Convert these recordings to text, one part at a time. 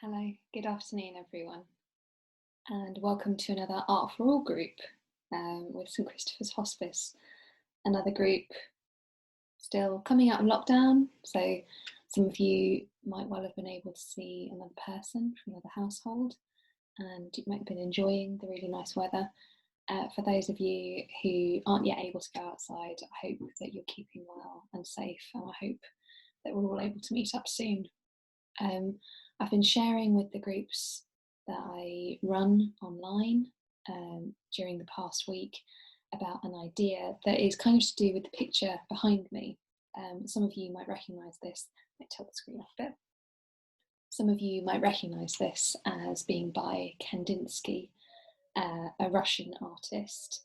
Hello, good afternoon everyone, and welcome to another Art for All group with St Christopher's Hospice, another group still coming out of lockdown, so some of you might well have been able to see another person from another household and you might have been enjoying the really nice weather. For those of you who aren't yet able to go outside, I hope that you're keeping well and safe, and I hope that we're all able to meet up soon. I've been sharing with the groups that I run online during the past week about an idea that is kind of to do with the picture behind me. Some of you might recognise this. Let me tilt the screen off a bit. Some of you might recognise this as being by Kandinsky, a Russian artist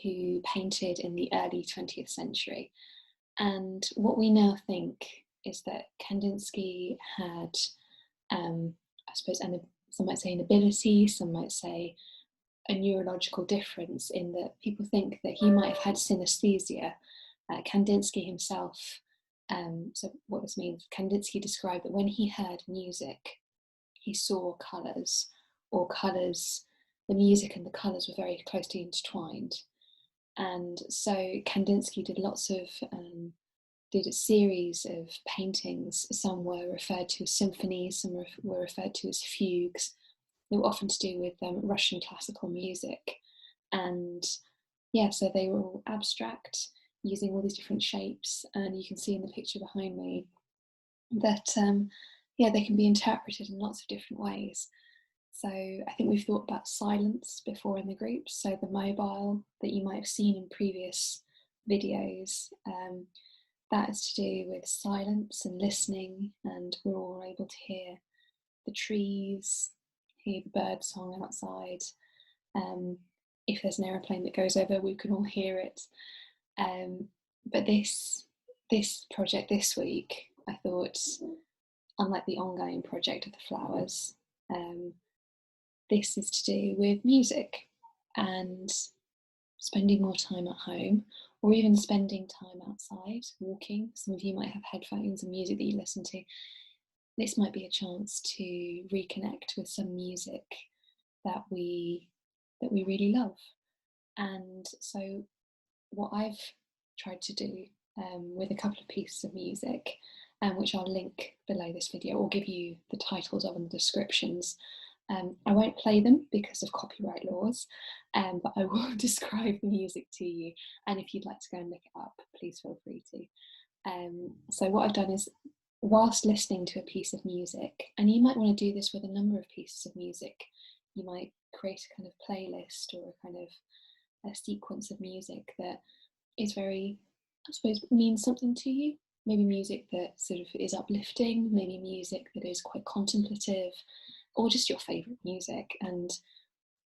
who painted in the early 20th century. And what we now think is that Kandinsky had, I suppose, some might say an ability, some might say a neurological difference, in that people think that he might have had synesthesia. Kandinsky himself, so what this means, Kandinsky described that when he heard music, he saw colours, or colours, the music and the colours were very closely intertwined. And so Kandinsky did did a series of paintings. Some were referred to as symphonies, some were referred to as fugues. They were often to do with Russian classical music. And yeah, so they were all abstract, using all these different shapes. And you can see in the picture behind me that, yeah, they can be interpreted in lots of different ways. So I think we've thought about silence before in the group. So the mobile that you might have seen in previous videos, that is to do with silence and listening, and we're all able to hear the trees, hear the bird song outside. If there's an aeroplane that goes over, we can all hear it. But this project this week, I thought, unlike the ongoing project of the flowers, this is to do with music and spending more time at home, or even spending time outside walking. Some of you might have headphones and music that you listen to. This might be a chance to reconnect with some music that we really love. And so what I've tried to do with a couple of pieces of music, which I'll link below this video or give you the titles of and the descriptions. I won't play them because of copyright laws, but I will describe the music to you, and if you'd like to go and look it up, please feel free to. So what I've done is, whilst listening to a piece of music, and you might want to do this with a number of pieces of music, you might create a kind of playlist or a kind of a sequence of music that is very, I suppose, means something to you. Maybe music that sort of is uplifting, maybe music that is quite contemplative, or just your favourite music. And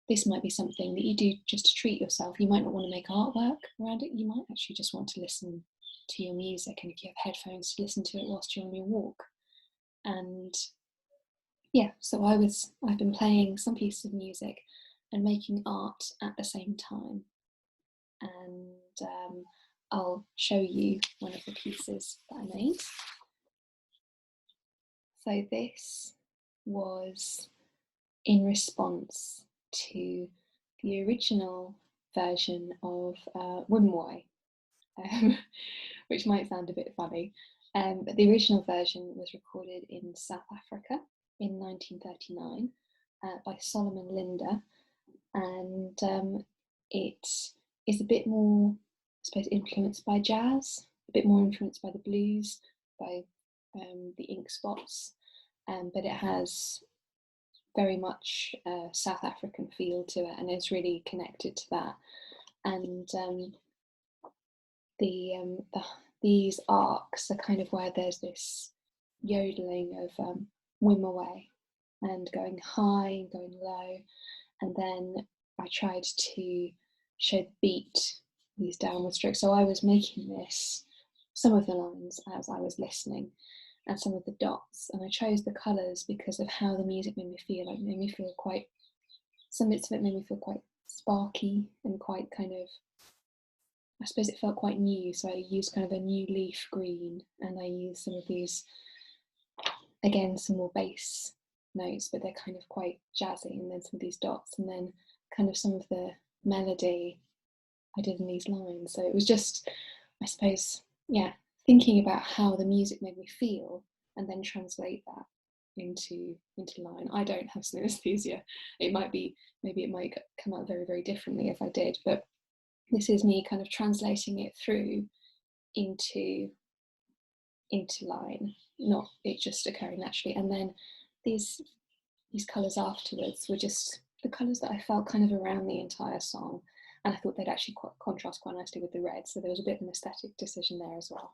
this might be something that you do just to treat yourself. You might not want to make artwork around it, you might actually just want to listen to your music, and if you have headphones, to listen to it whilst you're on your walk. And yeah, so I've been playing some pieces of music and making art at the same time. And I'll show you one of the pieces that I made. So this was in response to the original version of Mbube, which might sound a bit funny, but the original version was recorded in South Africa in 1939 by Solomon Ntsele, and it is a bit more, I suppose, influenced by jazz, a bit more influenced by the blues, by the ink spots, but it has very much a South African feel to it, and it's really connected to that. And these arcs are kind of where there's this yodeling of Mbube, and going high and going low, and then I tried to show the beat, these downward strokes. So I was making some of the lines as I was listening, and some of the dots, and I chose the colours because of how the music made me feel. It made me feel quite, some bits of it made me feel quite sparky and quite kind of, I suppose it felt quite new, so I used kind of a new leaf green, and I used some of these, again, some more base notes, but they're kind of quite jazzy, and then some of these dots, and then kind of some of the melody I did in these lines. So it was just, I suppose, yeah, thinking about how the music made me feel and then translate that into line. I don't have synesthesia. It might be, maybe it might come out very, very differently if I did, but this is me kind of translating it through into line, not it just occurring naturally. And then these colours afterwards were just the colours that I felt kind of around the entire song, and I thought they'd actually contrast quite nicely with the red, so there was a bit of an aesthetic decision there as well.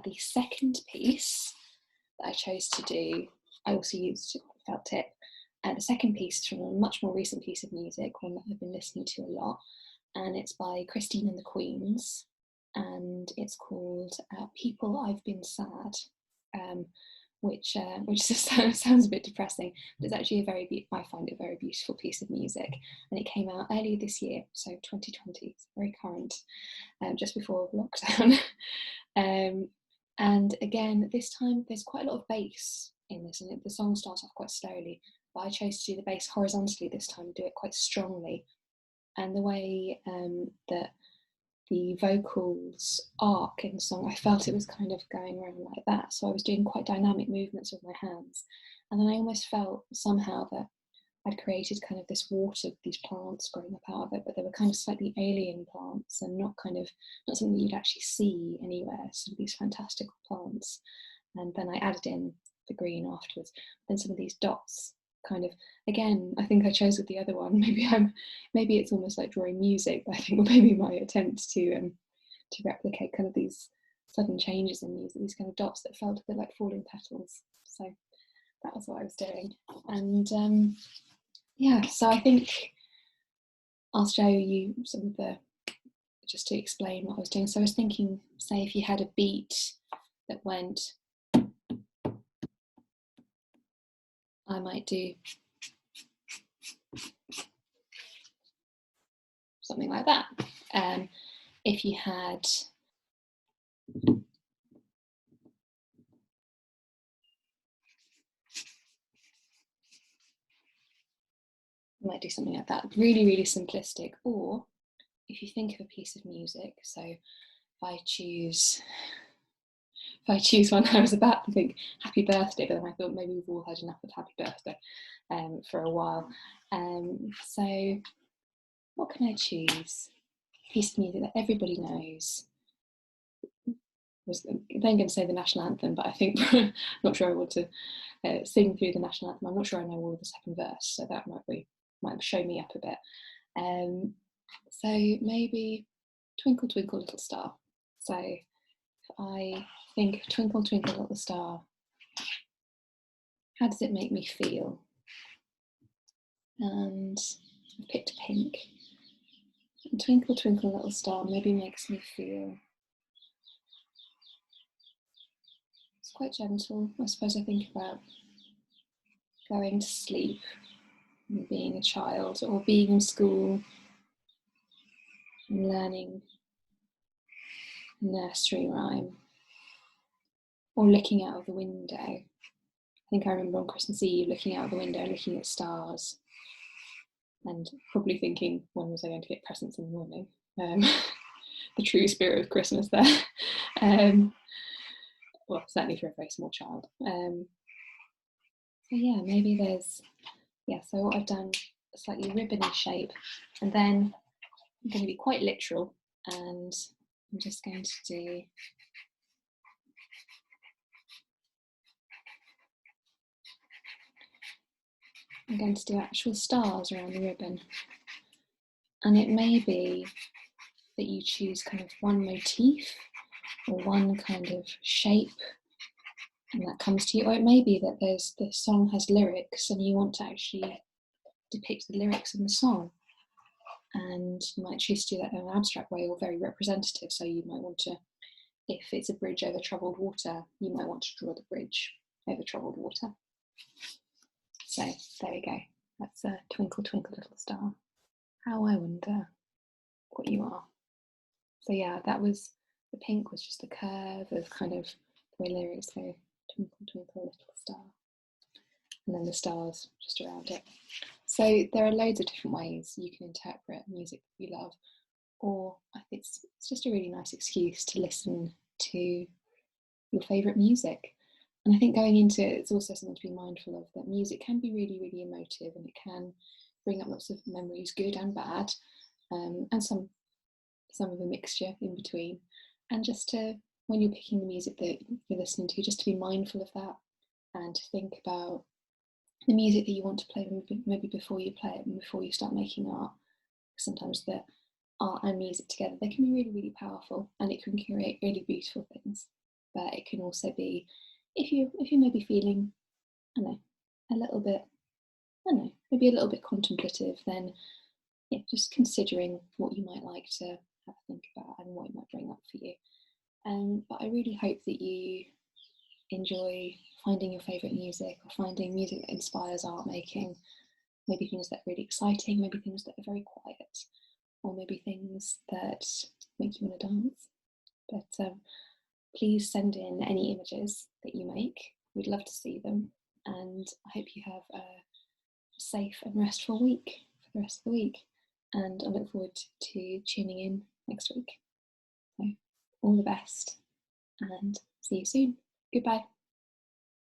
The second piece that I chose to do, I also used felt tip. The second piece is from a much more recent piece of music, one that I've been listening to a lot, and it's by Christine and the Queens, and it's called People I've Been Sad, which just sounds a bit depressing, but it's actually I find it a very beautiful piece of music, and it came out earlier this year, so 2020, it's very current, just before lockdown. And again, this time there's quite a lot of bass in this, and the song starts off quite slowly, but I chose to do the bass horizontally this time, do it quite strongly, and the way that the vocals arc in the song, I felt it was kind of going around like that. So I was doing quite dynamic movements with my hands. And then I almost felt somehow that I'd created kind of this water, these plants growing up out of it, but they were kind of slightly alien plants and not something that you'd actually see anywhere. So these fantastical plants. And then I added in the green afterwards. Then some of these dots kind of, again, I think I chose with the other one. Maybe it's almost like drawing music, but I think maybe my attempt to replicate kind of these sudden changes in music, these kind of dots that felt a bit like falling petals. So that was what I was doing. And yeah, so I think I'll show you some of the, just to explain what I was doing. So I was thinking, say if you had a beat that went, I might do something like that. If you had might do something like that, really, really simplistic. Or if you think of a piece of music, so if I choose one, I was about to think Happy Birthday, but then I thought maybe we've all had enough of Happy Birthday for a while. So what can I choose? A piece of music that everybody knows. I was then going to say the national anthem, but I think I'm not sure I want to sing through the national anthem. I'm not sure I know all of the second verse, so that might show me up a bit. So maybe Twinkle Twinkle Little Star. So if I think Twinkle Twinkle Little Star, how does it make me feel? And I picked pink. And Twinkle Twinkle Little Star maybe makes me feel, it's quite gentle. I suppose I think about going to sleep and being a child, or being in school and learning nursery rhyme, or looking out of the window. I think I remember on Christmas Eve looking out of the window, looking at stars, and probably thinking, when was I going to get presents in the morning? The true spirit of Christmas there. Well, certainly for a very small child. So yeah, maybe there's, so what I've done, a slightly ribbony shape, and then I'm going to be quite literal, and I'm just going to do actual stars around the ribbon. And it may be that you choose kind of one motif or one kind of shape, and that comes to you. Or it may be that the song has lyrics and you want to actually depict the lyrics in the song. And you might choose to do that in an abstract way or very representative. So you might want to, if it's a bridge over troubled water, you might want to draw the bridge over troubled water. So there we go. That's a Twinkle Twinkle Little Star. How I wonder what you are. So yeah, that was, the pink was just a curve of kind of the way lyrics go, Twinkle Twinkle Little Star. and then the stars just around it. So there are loads of different ways you can interpret music that you love, or I think it's just a really nice excuse to listen to your favourite music. And I think going into it, it's also something to be mindful of, that music can be really, really emotive, and it can bring up lots of memories, good and bad, and some of a mixture in between. And just to, when you're picking the music that you're listening to, just to be mindful of that, and to think about the music that you want to play maybe before you play it and before you start making art. Sometimes the art and music together, they can be really, really powerful, and it can create really beautiful things. But it can also be, if you maybe feeling, I don't know, a little bit, I don't know, maybe a little bit contemplative, then yeah, just considering what you might like to have a think about and what it might bring up for you. But I really hope that you enjoy finding your favourite music, or finding music that inspires art making, maybe things that are really exciting, maybe things that are very quiet, or maybe things that make you want to dance. But please send in any images that you make. We'd love to see them, and I hope you have a safe and restful week for the rest of the week, and I look forward to tuning in next week. So all the best, and see you soon. Goodbye.